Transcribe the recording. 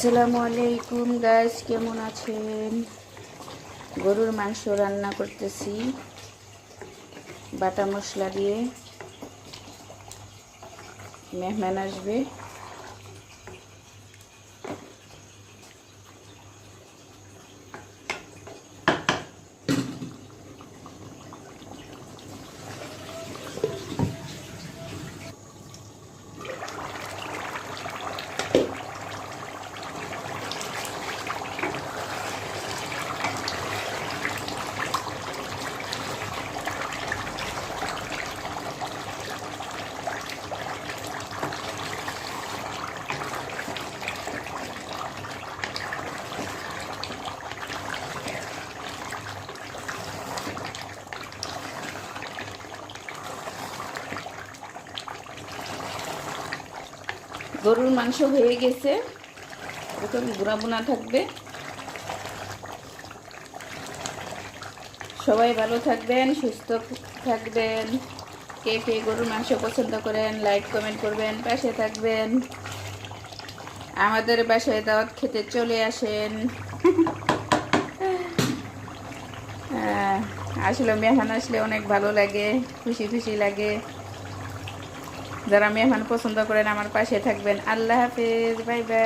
আসসালামু আলাইকুম গাইস, কেমন আছেন? গরুর মাংস রান্না করতেছি বাটা মশলা দিয়ে। মেহমান আসবে। গরুর মাংস হয়ে গেছে, এখন গুঁড়া বোনা থাকবে। সবাই ভালো থাকবেন, সুস্থ থাকবেন। কে কে গরুর মাংস পছন্দ করেন লাইক কমেন্ট করবেন, পাশে থাকবেন। আমাদের বাসায় দাওয়াত খেতে চলে আসেন। আসলে মেহমান আসলে অনেক ভালো লাগে, খুশি খুশি লাগে। যারা মেহমান পছন্দ করেন আমার পাশে থাকবেন। আল্লাহ হাফেজ, বাই বাই।